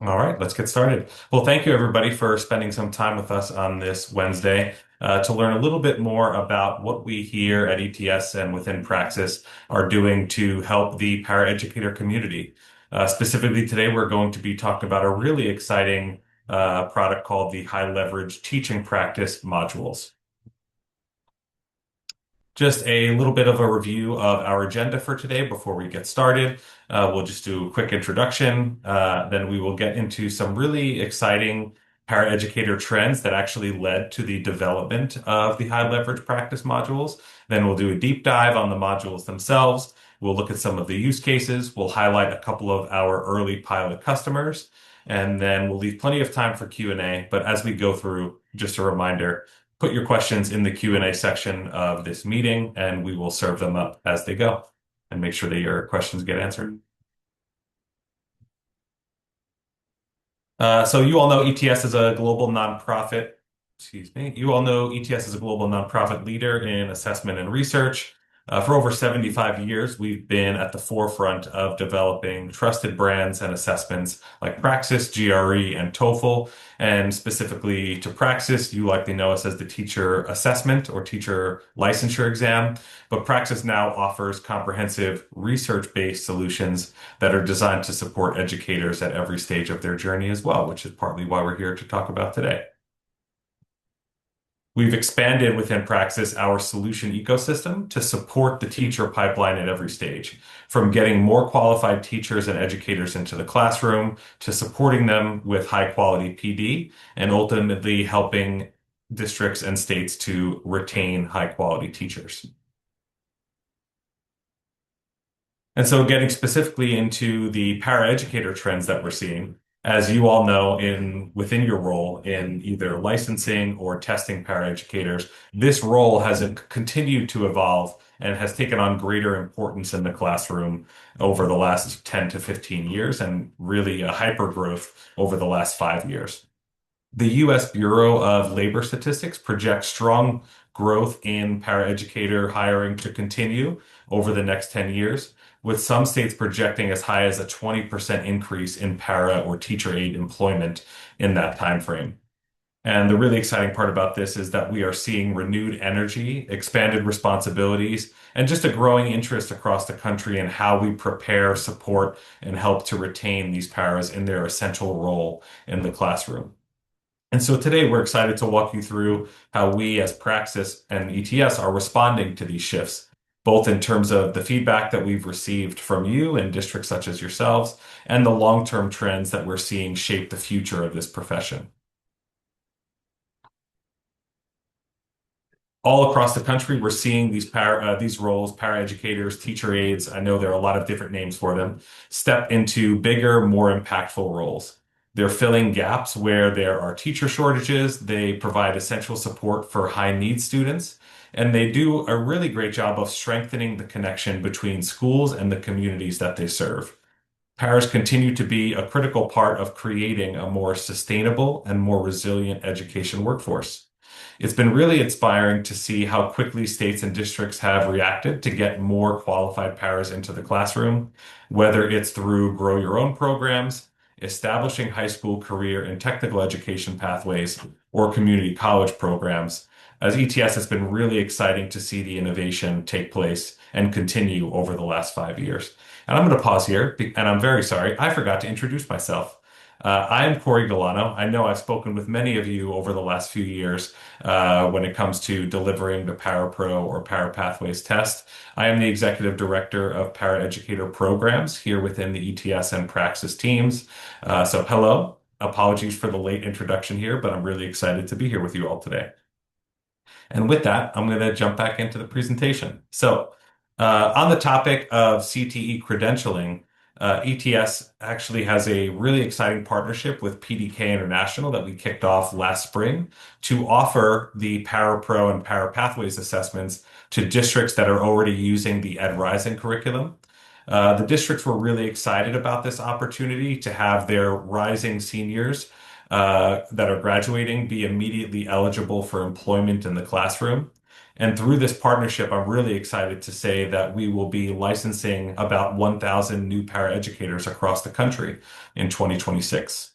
All right, let's get started. Well, thank you everybody for spending some time with us on this Wednesday to learn a little bit more about what we here at ETS and within Praxis are doing to help the paraeducator community. Specifically today, we're going to be talking about a really exciting product called the High Leverage Teaching Practice Modules. Just a little bit of a review of our agenda for today before we get started. We'll just do a quick introduction. Then we will get into some really exciting paraeducator trends that actually led to the development of the high leverage practice modules. Then we'll do a deep dive on the modules themselves. We'll look at some of the use cases. We'll highlight a couple of our early pilot customers. And then we'll leave plenty of time for Q&A. But as we go through, just a reminder, put your questions in the Q&A section of this meeting, and we will serve them up as they go and make sure that your questions get answered. So you all know ETS is a global nonprofit. Excuse me. You all know ETS is a global nonprofit leader in assessment and research. For over 75 years, we've been at the forefront of developing trusted brands and assessments like Praxis, GRE, and TOEFL. And specifically to Praxis, you likely know us as the teacher assessment or teacher licensure exam. But Praxis now offers comprehensive research-based solutions that are designed to support educators at every stage of their journey as well, which is partly why we're here to talk about today. We've expanded within Praxis our solution ecosystem to support the teacher pipeline at every stage, from getting more qualified teachers and educators into the classroom to supporting them with high quality PD and ultimately helping districts and states to retain high quality teachers. And so getting specifically into the paraeducator trends that we're seeing, as you all know, within your role in either licensing or testing paraeducators, this role has continued to evolve and has taken on greater importance in the classroom over the last 10 to 15 years and really a hyper growth over the last 5 years. The U.S. Bureau of Labor Statistics projects strong growth in paraeducator hiring to continue over the next 10 years, with some states projecting as high as a 20% increase in para or teacher aide employment in that time frame. And the really exciting part about this is that we are seeing renewed energy, expanded responsibilities, and just a growing interest across the country in how we prepare, support, and help to retain these paras in their essential role in the classroom. And so today we're excited to walk you through how we as Praxis and ETS are responding to these shifts, both in terms of the feedback that we've received from you in districts such as yourselves and the long-term trends that we're seeing shape the future of this profession. All across the country, we're seeing these roles, paraeducators, teacher aides, I know there are a lot of different names for them, step into bigger, more impactful roles. They're filling gaps where there are teacher shortages. They provide essential support for high need students, and they do a really great job of strengthening the connection between schools and the communities that they serve. Paras continue to be a critical part of creating a more sustainable and more resilient education workforce. It's been really inspiring to see how quickly states and districts have reacted to get more qualified paras into the classroom, whether it's through grow your own programs, establishing high school career and technical education pathways, or community college programs. As ETS, has been really exciting to see the innovation take place and continue over the last 5 years. And I'm going to pause here, and I'm very sorry, I forgot to introduce myself. I am Corey Galano. I know I've spoken with many of you over the last few years when it comes to delivering the ParaPro or ParaPathways test. I am the Executive Director of Paraeducator Programs here within the ETS and Praxis teams. So hello, apologies for the late introduction here, but I'm really excited to be here with you all today. And with that, I'm going to jump back into the presentation. So on the topic of CTE credentialing, ETS actually has a really exciting partnership with PDK International that we kicked off last spring to offer the ParaPro and ParaPathways assessments to districts that are already using the Ed Rising curriculum. The districts were really excited about this opportunity to have their rising seniors that are graduating be immediately eligible for employment in the classroom. And through this partnership, I'm really excited to say that we will be licensing about 1,000 new paraeducators across the country in 2026.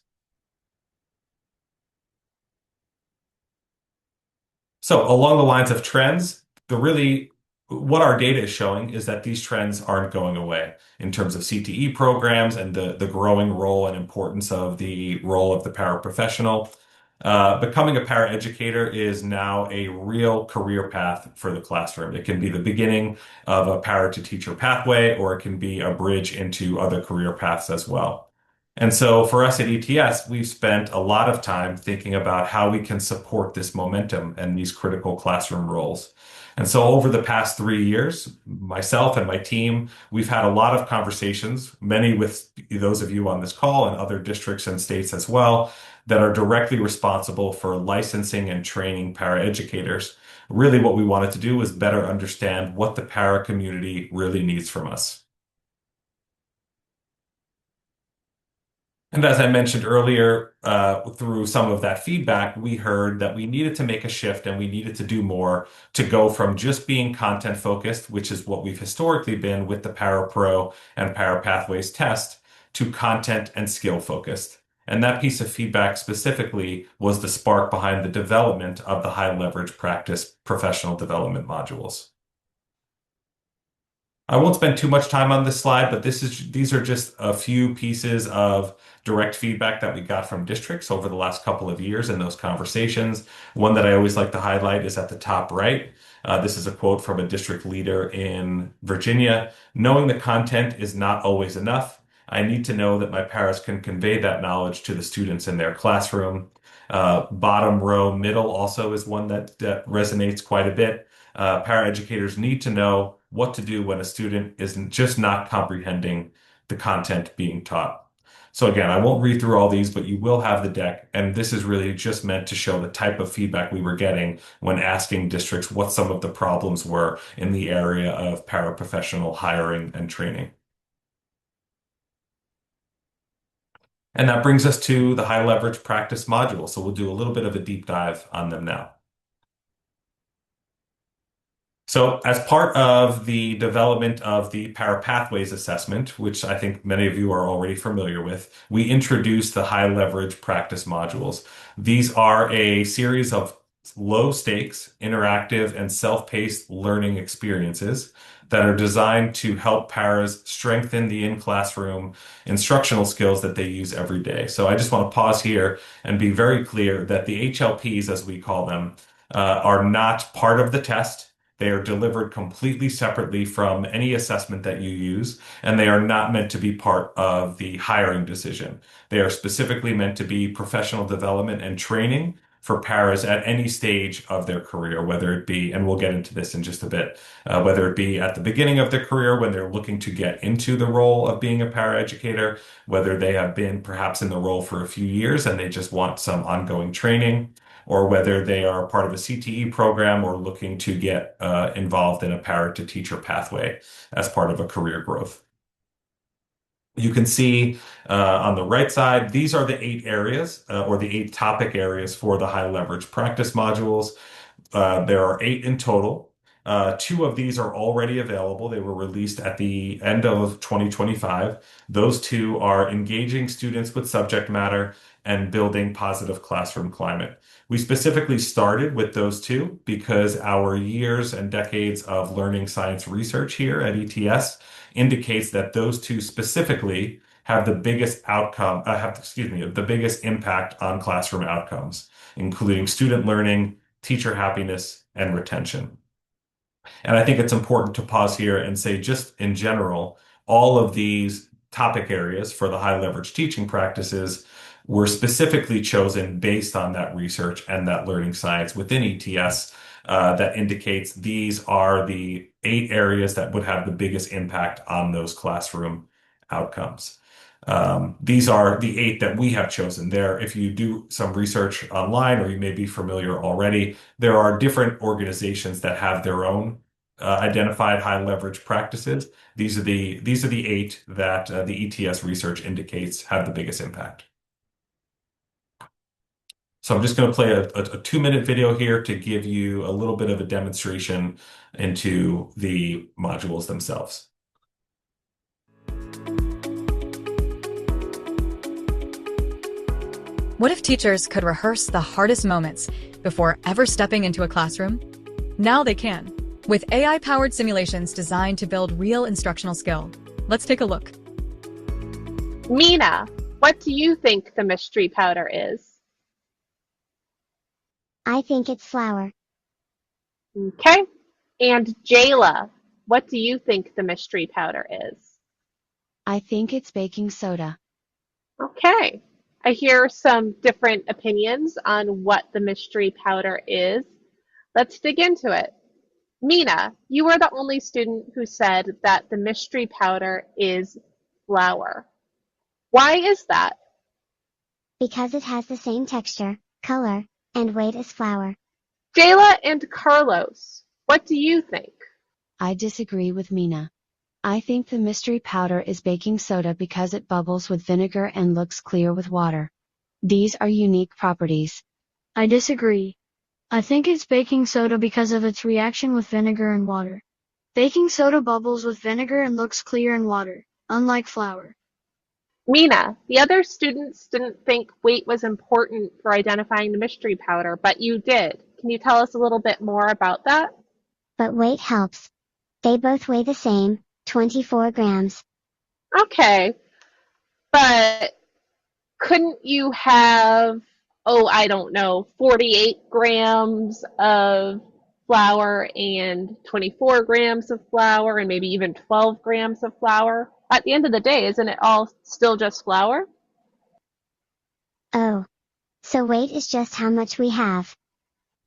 So along the lines of trends, the really what our data is showing is that these trends aren't going away in terms of CTE programs and the growing role and importance of the role of the paraprofessional. Becoming a paraeducator is now a real career path for the classroom. It can be the beginning of a para to teacher pathway, or it can be a bridge into other career paths as well. And so for us at ETS, we've spent a lot of time thinking about how we can support this momentum and these critical classroom roles. And so over the past 3 years, myself and my team, we've had a lot of conversations, many with those of you on this call and other districts and states as well, that are directly responsible for licensing and training paraeducators. Really, what we wanted to do was better understand what the para community really needs from us. And as I mentioned earlier, through some of that feedback, we heard that we needed to make a shift and we needed to do more to go from just being content focused, which is what we've historically been with the ParaPro and ParaPathways test, to content and skill focused. And that piece of feedback specifically was the spark behind the development of the high leverage practice professional development modules. I won't spend too much time on this slide, but these are just a few pieces of direct feedback that we got from districts over the last couple of years in those conversations. One that I always like to highlight is at the top right. This is a quote from a district leader in Virginia. Knowing the content is not always enough. I need to know that my paras can convey that knowledge to the students in their classroom. Bottom row middle also is one that resonates quite a bit. Paraeducators need to know what to do when a student isn't just not comprehending the content being taught. So again, I won't read through all these, but you will have the deck. And this is really just meant to show the type of feedback we were getting when asking districts what some of the problems were in the area of paraprofessional hiring and training. And that brings us to the high leverage practice module. So we'll do a little bit of a deep dive on them now. So, as part of the development of the Para Pathways assessment, which I think many of you are already familiar with, we introduced the high leverage practice modules. These are a series of low stakes, interactive, and self-paced learning experiences that are designed to help paras strengthen the in-classroom instructional skills that they use every day. So I just want to pause here and be very clear that the HLPs, as we call them, are not part of the test. They are delivered completely separately from any assessment that you use, and they are not meant to be part of the hiring decision. They are specifically meant to be professional development and training for paras at any stage of their career, whether it be, and we'll get into this in just a bit, whether it be at the beginning of their career when they're looking to get into the role of being a paraeducator, whether they have been perhaps in the role for a few years and they just want some ongoing training, or whether they are part of a CTE program or looking to get involved in a para to teacher pathway as part of a career growth. You can see on the right side, these are the 8 areas or the 8 topic areas for the high leverage practice modules. There are 8 in total. 2 of these are already available. They were released at the end of 2025. Those 2 are engaging students with subject matter and building positive classroom climate. We specifically started with those 2 because our years and decades of learning science research here at ETS indicates that those 2 specifically have the biggest the biggest impact on classroom outcomes, including student learning, teacher happiness, and retention. And I think it's important to pause here and say, just in general, all of these topic areas for the high leverage teaching practices were specifically chosen based on that research and that learning science within ETS that indicates these are the 8 areas that would have the biggest impact on those classroom outcomes. These are the 8 that we have chosen there. If you do some research online, or you may be familiar already, there are different organizations that have their own identified high leverage practices. These are the 8 that the ETS research indicates have the biggest impact. So I'm just going to play a 2-minute video here to give you a little bit of a demonstration into the modules themselves. What if teachers could rehearse the hardest moments before ever stepping into a classroom? Now they can, with AI-powered simulations designed to build real instructional skill. Let's take a look. Mina, what do you think the mystery powder is? I think it's flour. Okay. And Jayla, what do you think the mystery powder is? I think it's baking soda. Okay. I hear some different opinions on what the mystery powder is. Let's dig into it. Mina, you are the only student who said that the mystery powder is flour. Why is that? Because it has the same texture, color, and weight as flour. Jayla and Carlos, what do you think? I disagree with Mina. I think the mystery powder is baking soda because it bubbles with vinegar and looks clear with water. These are unique properties. I disagree. I think it's baking soda because of its reaction with vinegar and water. Baking soda bubbles with vinegar and looks clear in water, unlike flour. Mina, the other students didn't think weight was important for identifying the mystery powder, but you did. Can you tell us a little bit more about that? But weight helps. They both weigh the same, 24 grams. Okay, but couldn't you have, oh, I don't know, 48 grams of flour and 24 grams of flour and maybe even 12 grams of flour? At the end of the day, isn't it all still just flour? Oh. So weight is just how much we have.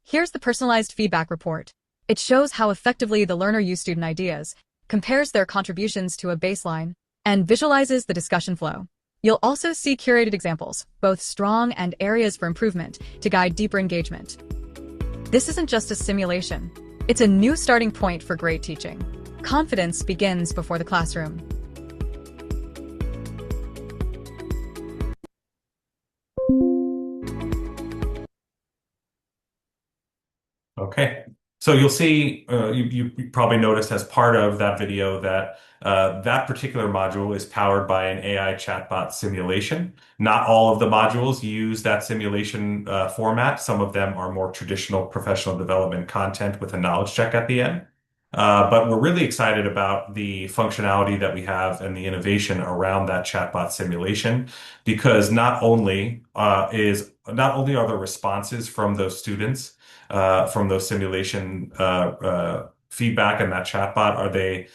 Here's the personalized feedback report. It shows how effectively the learner used student ideas, compares their contributions to a baseline, and visualizes the discussion flow. You'll also see curated examples, both strong and areas for improvement, to guide deeper engagement. This isn't just a simulation. It's a new starting point for great teaching. Confidence begins before the classroom. Okay. So you'll see, you probably noticed as part of that video that that particular module is powered by an AI chatbot simulation. Not all of the modules use that simulation format. Some of them are more traditional professional development content with a knowledge check at the end. But we're really excited about the functionality that we have and the innovation around that chatbot simulation, because not only are the responses from those students from those simulation feedback and that chatbot, are they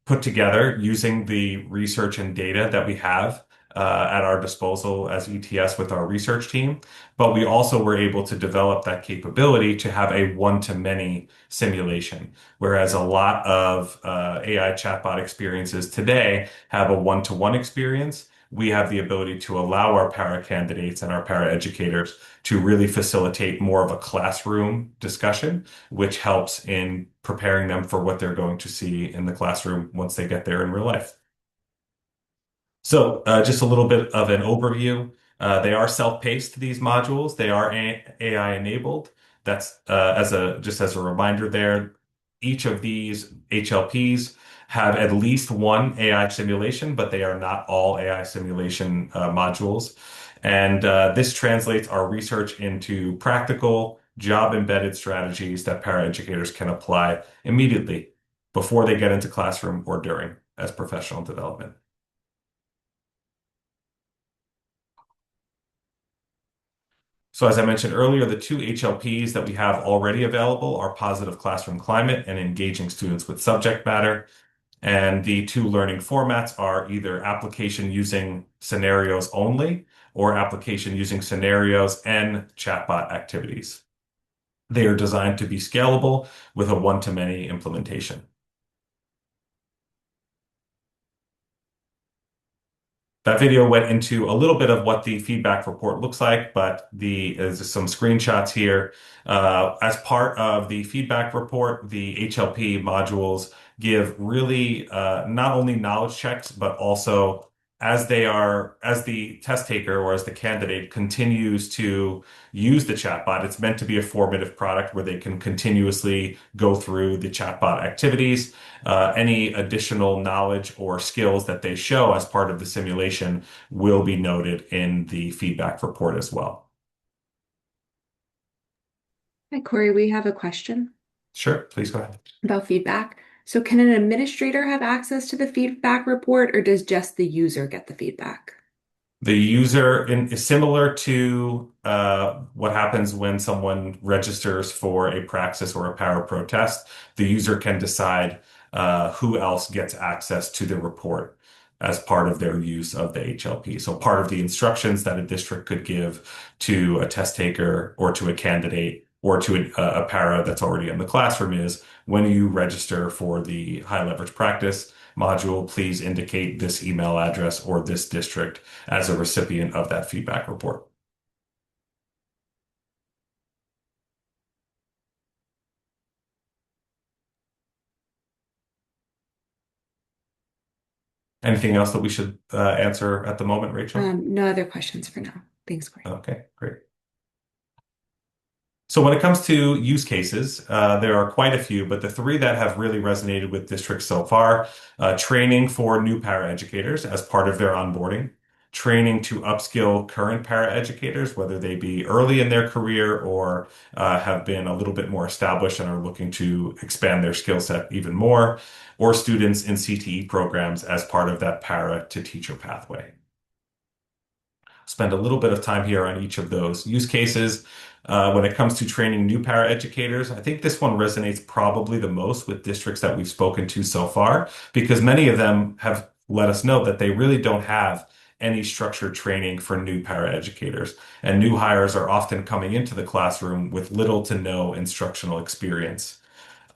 put together using the research and data that we have at our disposal as ETS with our research team. But we also were able to develop that capability to have a one-to-many simulation, whereas a lot of AI chatbot experiences today have a one-to-one experience. We have the ability to allow our para candidates and our para educators to really facilitate more of a classroom discussion, which helps in preparing them for what they're going to see in the classroom once they get there in real life. So just a little bit of an overview. They are self-paced, these modules. They are AI enabled. That's just as a reminder there, each of these HLPs have at least one AI simulation, but they are not all AI simulation modules. And this translates our research into practical, job-embedded strategies that paraeducators can apply immediately before they get into classroom or during as professional development. So as I mentioned earlier, the two HLPs that we have already available are positive classroom climate and engaging students with subject matter. And the two learning formats are either application using scenarios only or application using scenarios and chatbot activities. They are designed to be scalable with a one-to-many implementation. That video went into a little bit of what the feedback report looks like, but there's some screenshots here. As part of the feedback report, the HLP modules give really not only knowledge checks, but also as the test taker or as the candidate continues to use the chatbot, it's meant to be a formative product where they can continuously go through the chatbot activities. Any additional knowledge or skills that they show as part of the simulation will be noted in the feedback report as well. Hi, Corey, we have a question Sure, please go ahead. about feedback. So can an administrator have access to the feedback report, or does just the user get the feedback? The user is similar to what happens when someone registers for a praxis or a parapro test. The user can decide who else gets access to the report as part of their use of the HLP. So part of the instructions that a district could give to a test taker or to a candidate or to a para that's already in the classroom is when you register for the high leverage practice module, please indicate this email address or this district as a recipient of that feedback report. Anything else that we should answer at the moment, Rachel? No other questions for now. Thanks, Corey. Okay, great. So when it comes to use cases, there are quite a few, but the three that have really resonated with districts so far, training for new paraeducators as part of their onboarding, training to upskill current paraeducators, whether they be early in their career or have been a little bit more established and are looking to expand their skill set even more, or students in CTE programs as part of that para to teacher pathway. Spend a little bit of time here on each of those use cases. When it comes to training new paraeducators, I think this one resonates probably the most with districts that we've spoken to so far, because many of them have let us know that they really don't have any structured training for new paraeducators. And new hires are often coming into the classroom with little to no instructional experience.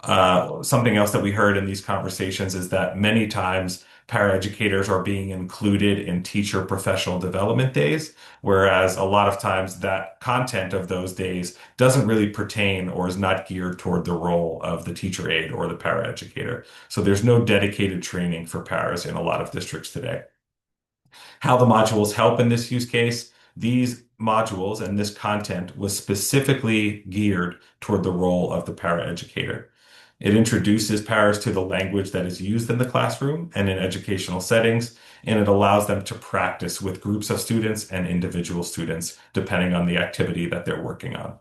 Something else that we heard in these conversations is that many times paraeducators are being included in teacher professional development days, whereas a lot of times that content of those days doesn't really pertain or is not geared toward the role of the teacher aide or the paraeducator. So there's no dedicated training for paras in a lot of districts today. How the modules help in this use case, these modules and this content was specifically geared toward the role of the paraeducator. It introduces paras to the language that is used in the classroom and in educational settings, and it allows them to practice with groups of students and individual students, depending on the activity that they're working on.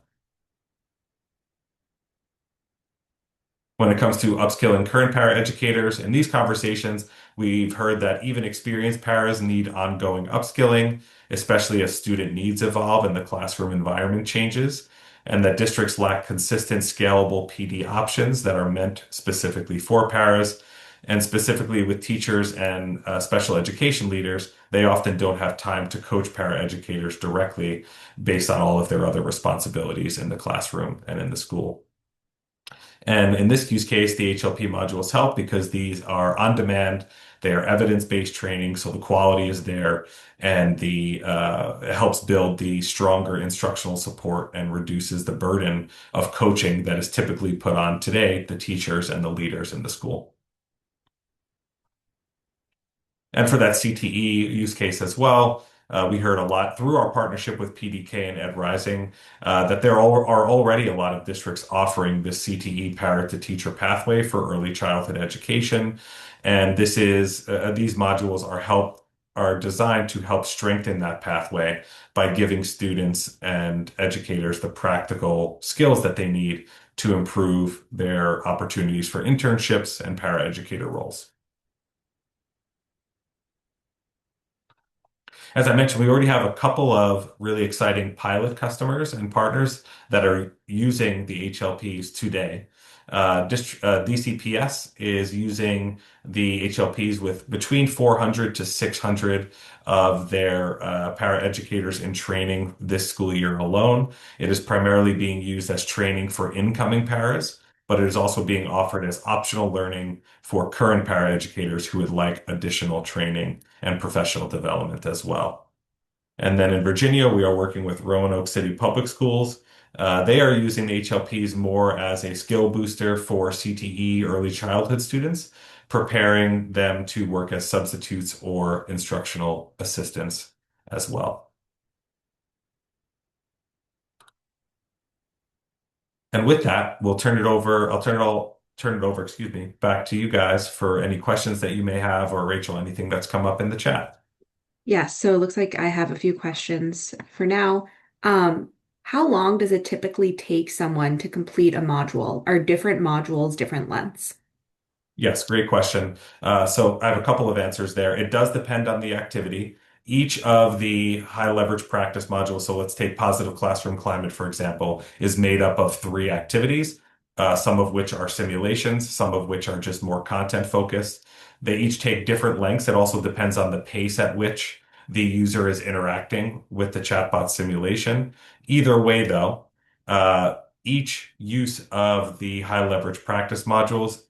When it comes to upskilling current paraeducators, in these conversations, we've heard that even experienced paras need ongoing upskilling, especially as student needs evolve and the classroom environment changes, and that districts lack consistent, scalable PD options that are meant specifically for paras. And specifically with teachers and special education leaders, they often don't have time to coach paraeducators directly based on all of their other responsibilities in the classroom and in the school. And in this use case, the HLP modules help because these are on demand. They are evidence-based training, so the quality is there, and it helps build the stronger instructional support and reduces the burden of coaching that is typically put on today the teachers and the leaders in the school. And for that CTE use case as well, we heard a lot through our partnership with PDK and Ed Rising that there are already a lot of districts offering this CTE parent to teacher pathway for early childhood education. And these modules are designed to help strengthen that pathway by giving students and educators the practical skills that they need to improve their opportunities for internships and paraeducator roles. As I mentioned, we already have a couple of really exciting pilot customers and partners that are using the HLPs today. DCPS is using the HLPs with between 400 to 600 of their paraeducators in training this school year alone. It is primarily being used as training for incoming paras, but it is also being offered as optional learning for current paraeducators who would like additional training and professional development as well. And then in Virginia, we are working with Roanoke City Public Schools. They are using the HLPs more as a skill booster for CTE early childhood students, preparing them to work as substitutes or instructional assistants as well. And with that, we'll turn it over. Turn it over, excuse me, back to you guys for any questions that you may have, or Rachel, anything that's come up in the chat. Yes, so it looks like I have a few questions for now. Um, how long does it typically take someone to complete a module? Are different modules different lengths? Yes, great question. So I have a couple of answers there. It does depend on the activity. Each of the high leverage practice modules, so let's take positive classroom climate, for example, is made up of three activities, some of which are simulations, some of which are just more content focused. They each take different lengths. It also depends on the pace at which the user is interacting with the chatbot simulation. Either way, though, uh, each use of the high leverage practice modules,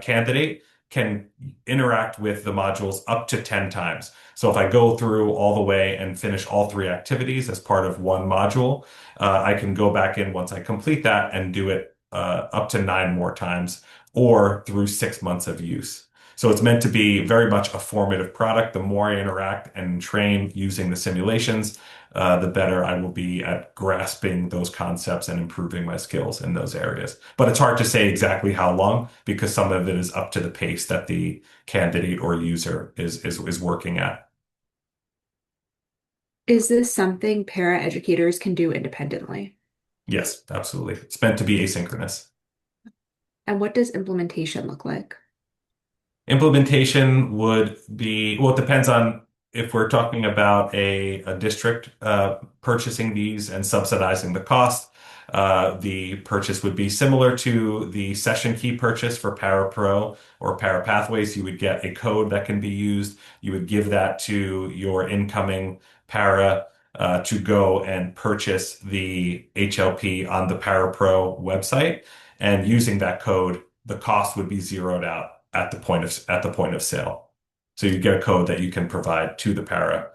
candidate can interact with the modules up to 10 times. So if I go through all the way and finish all three activities as part of one module, I can go back in once I complete that and do it up to 9 more times or through 6 months of use. So it's meant to be very much a formative product. The more I interact and train using the simulations, the better I will be at grasping those concepts and improving my skills in those areas. But it's hard to say exactly how long because some of it is up to the pace that the candidate or user is working at. Is this something paraeducators can do independently? Yes, absolutely. It's meant to be asynchronous. And what does implementation look like? Implementation would be, well, it depends on if we're talking about a district purchasing these and subsidizing the cost. The purchase would be similar to the session key purchase for ParaPro or ParaPathways. You would get a code that can be used. You would give that to your incoming para to go and purchase the HLP on the ParaPro website. And using that code, the cost would be zeroed out at the point of sale. So you get a code that you can provide to the para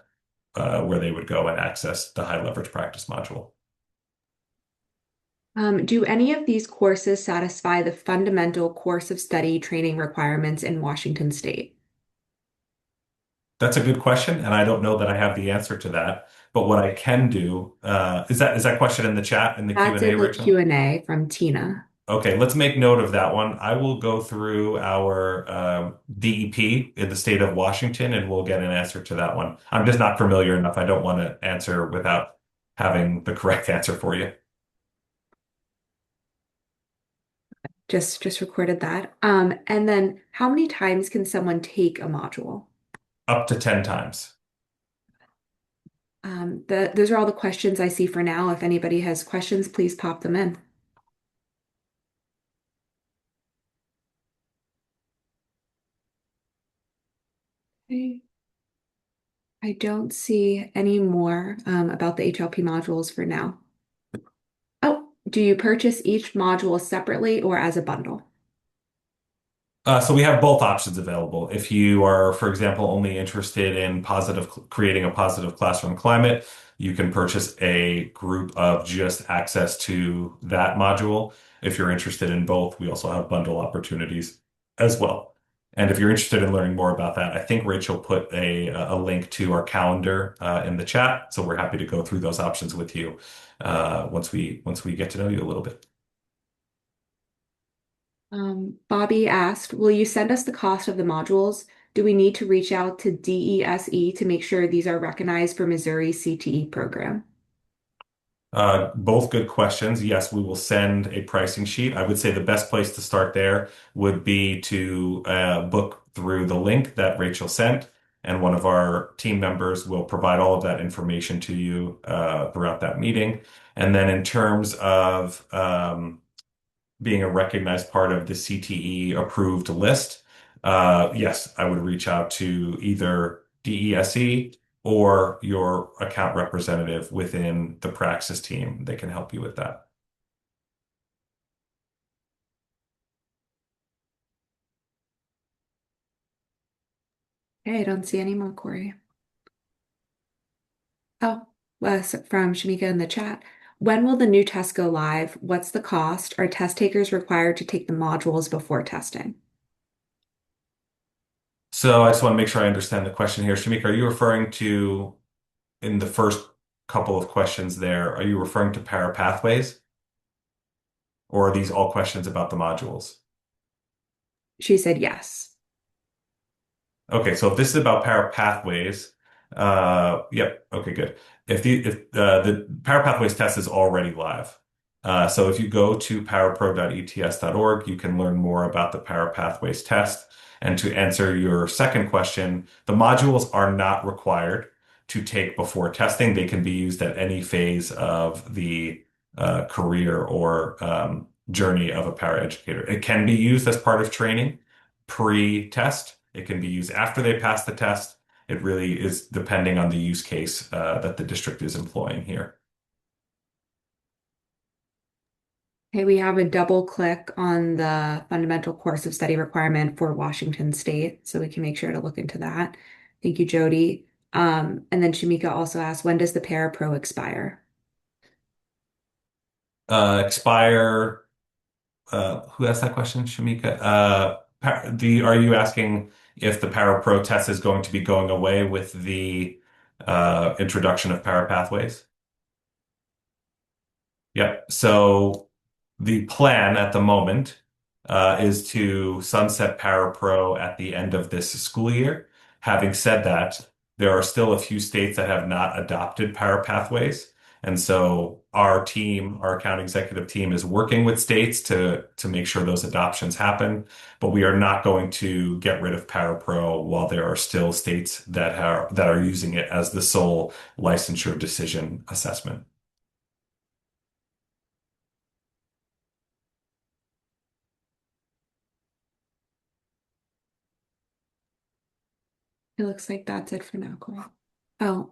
where they would go and access the high leverage practice module. Do any of these courses satisfy the fundamental course of study training requirements in Washington State? That's a good question, and I don't know that I have the answer to that. But what I can do is that question in the chat in the That's Q&A, in the Rachel? Q&A from Tina. Okay, let's make note of that one. I will go through our DEP in the state of Washington and we'll get an answer to that one. I'm just not familiar enough. I don't want to answer without having the correct answer for you. Just recorded that. And then how many times can someone take a module? Up to 10 times. Those are all the questions I see for now. If anybody has questions, please pop them in. Okay. I don't see any more about the HLP modules for now. Oh, do you purchase each module separately or as a bundle? So we have both options available. If you are, for example, only interested in creating a positive classroom climate, you can purchase a group of just access to that module. If you're interested in both, we also have bundle opportunities as well. And if you're interested in learning more about that, I think Rachel put a link to our calendar in the chat. So we're happy to go through those options with you once we get to know you a little bit. Bobby asked, will you send us the cost of the modules? Do we need to reach out to DESE to make sure these are recognized for Missouri CTE program? Both good questions. Yes, we will send a pricing sheet. I would say the best place to start there would be to book through the link that Rachel sent, and one of our team members will provide all of that information to you throughout that meeting. And then in terms of being a recognized part of the CTE approved list, yes, I would reach out to either DESE or your account representative within the Praxis team. They can help you with that. Okay, I don't see any more, Corey. Oh, from Shamika in the chat. When will the new test go live? What's the cost? Are test takers required to take the modules before testing? So I just want to make sure I understand the question here. Shamika, are you referring to, in the first couple of questions there, are you referring to para pathways? Or are these all questions about the modules? She said yes. Okay, so if this is about para pathways, yep, okay, good. If the para pathways test is already live, so if you go to parapro.ets.org, you can learn more about the para pathways test. And to answer your second question, the modules are not required to take before testing. They can be used at any phase of the career or journey of a paraeducator. It can be used as part of training pre-test. It can be used after they pass the test. It really is depending on the use case that the district is employing here. Okay, we have a double click on the fundamental course of study requirement for Washington State, so we can make sure to look into that. Thank you, Jody. And then Shamika also asked, when does the Parapro expire? Expire. Who asked that question, Shamika? Are you asking if the Para Pro test is going to be going away with the introduction of Para Pathways? Yep. So the plan at the moment is to sunset ParaPro at the end of this school year. Having said that, there are still a few states that have not adopted Para Pathways. And so our team, our account executive team, is working with states to make sure those adoptions happen. But we are not going to get rid of ParaPro while there are still states that are using it as the sole licensure decision assessment. It looks like that's it for now, Cora. Oh,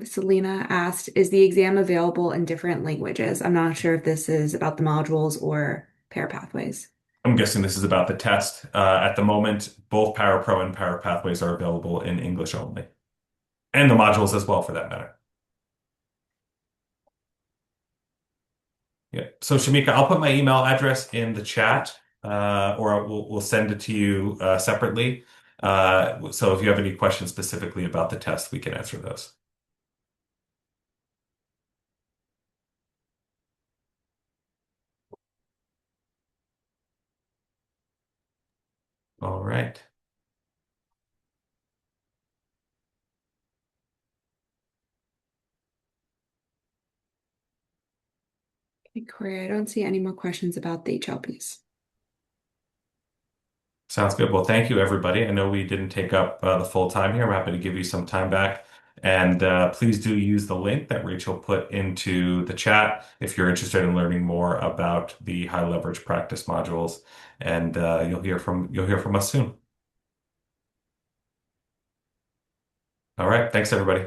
Selena asked, is the exam available in different languages? I'm not sure if this is about the modules or pair pathways. I'm guessing this is about the test. At the moment, both PowerPro and Power Pathways are available in English only, and the modules as well, for that matter. Yeah. So Shamika, I'll put my email address in the chat, or we'll send it to you separately. So if you have any questions specifically about the test, we can answer those. All right. Okay, Corey, I don't see any more questions about the HLPs. Sounds good. Well, thank you, everybody. I know we didn't take up the full time here. I'm happy to give you some time back. And please do use the link that Rachel put into the chat if you're interested in learning more about the high leverage practice modules. And you'll hear from us soon. All right. Thanks, everybody.